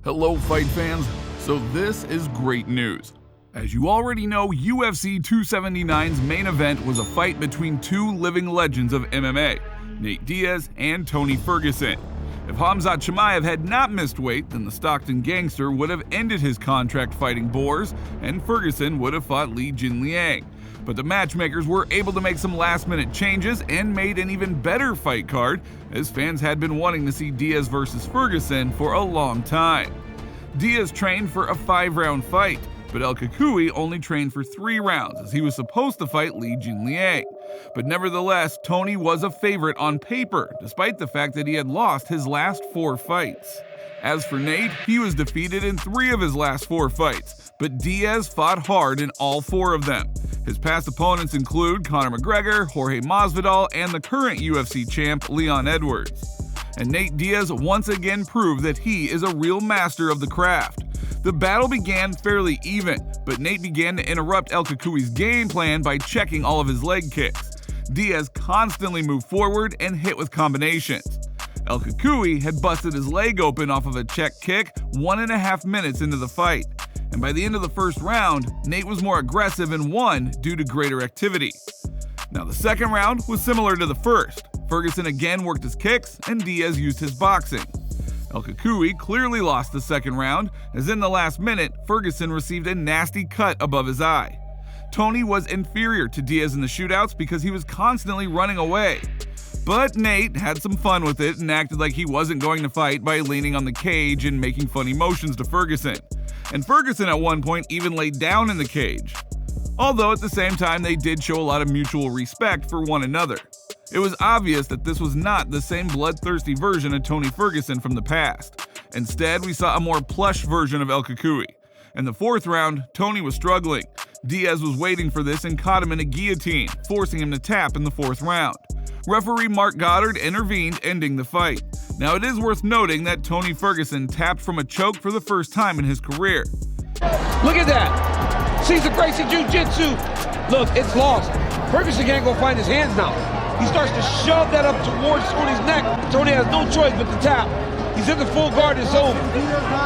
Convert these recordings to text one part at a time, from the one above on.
Hello fight fans, so this is great news. As you already know, UFC 279's main event was a fight between two living legends of MMA, Nate Diaz and Tony Ferguson. If Khamzat Chimaev had not missed weight, then the Stoctonian gangster would have ended his contract fighting Borz, and Ferguson would have fought Lee Ginliang. But the matchmakers were able to make some last-minute changes and made an even better fight card, as fans had been wanting to see Diaz versus Ferguson for a long time. Diaz trained for a 5-round fight, but El-Kukuya only trained for 3 rounds, as he was supposed to fight Lee Ginliang. But nevertheless, Tony was a favorite on paper, despite the fact that he had lost his last 4 fights. As for Nate, he was defeated in 3 of his last 4 fights, but Diaz fought hard in all 4 of them. His past opponents include Conor McGregor, Jorge Masvidal, and the current UFC champ Leon Edwards. And Nate Diaz once again proved that he is a real master of the craft. The battle began fairly even, but Nate began to interrupt El-Kukuya's game plan by checking all of his leg kicks. Diaz constantly moved forward and hit with combinations. El-Kukuya had busted his leg open off of a check kick 1.5 minutes into the fight, and by the end of the first round, Nate was more aggressive and won due to greater activity. Now the second round was similar to the first. Ferguson again worked his kicks, and Diaz used his boxing. El-Kukuya clearly lost the second round, as in the last minute, Ferguson received a nasty cut above his eye. Tony was inferior to Diaz in the shootouts because he was constantly running away. But Nate had some fun with it and acted like he wasn't going to fight by leaning on the cage and making funny motions to Ferguson. And Ferguson at one point even laid down in the cage. Although at the same time they did show a lot of mutual respect for one another. It was obvious that this was not the same bloodthirsty version of Tony Ferguson from the past. Instead, we saw a more plush version of El-Kukuya. In the 4th round, Tony was struggling. Diaz was waiting for this and caught him in a guillotine, forcing him to tap in the 4th round. Referee Mark Goddard intervened, ending the fight. Now it is worth noting that Tony Ferguson tapped from a choke for the first time in his career. Look at that! Sees the Gracie Jiu-Jitsu! Look, it's lost. Ferguson can't go find his hands now. He starts to shove that up towards Tony's neck. Tony has no choice but to tap. He's in the full guard, it's over.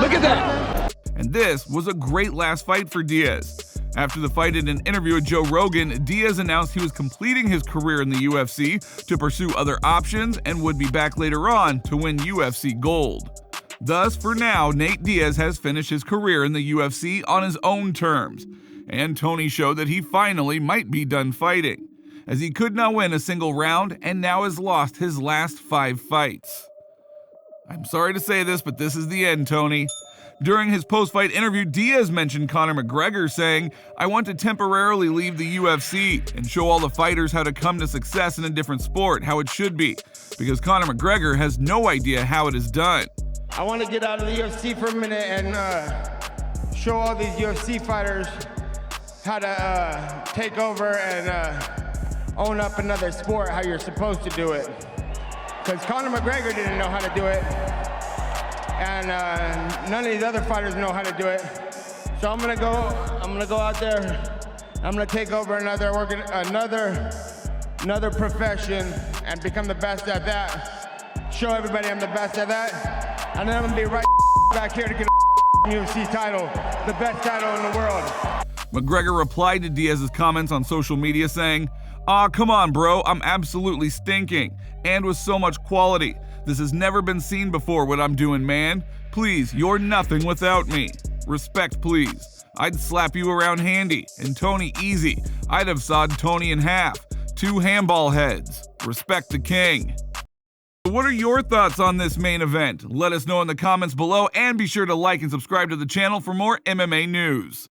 Look at that! And this was a great last fight for Diaz. After the fight in an interview with Joe Rogan, Diaz announced he was completing his career in the UFC to pursue other options and would be back later on to win UFC gold. Thus, for now, Nate Diaz has finished his career in the UFC on his own terms. And Tony showed that he finally might be done fighting, as he could not win a single round and now has lost his last 5 fights. I'm sorry to say this, but this is the end, Tony. During his post-fight interview, Diaz mentioned Conor McGregor, saying, "I want to temporarily leave the UFC and show all the fighters how to come to success in a different sport, how it should be, because Conor McGregor has no idea how it is done." I want to get out of the UFC for a minute and show all these UFC fighters how to take over and own up another sport, how you're supposed to do it. Because Conor McGregor didn't know how to do it, and none of these other fighters know how to do it. So I'm gonna go out there. I'm gonna take over another profession and become the best at that. Show everybody I'm the best at that, and then I'm gonna be right back here to get a UFC title, the best title in the world. McGregor replied to Diaz's comments on social media saying, "Aw, come on, bro, I'm absolutely stinking, and with so much quality. This has never been seen before what I'm doing, man. Please, you're nothing without me. Respect, please. I'd slap you around handy, and Tony easy. I'd have sawed Tony in half. 2 handball heads. Respect the king." What are your thoughts on this main event? Let us know in the comments below, and be sure to like and subscribe to the channel for more MMA news.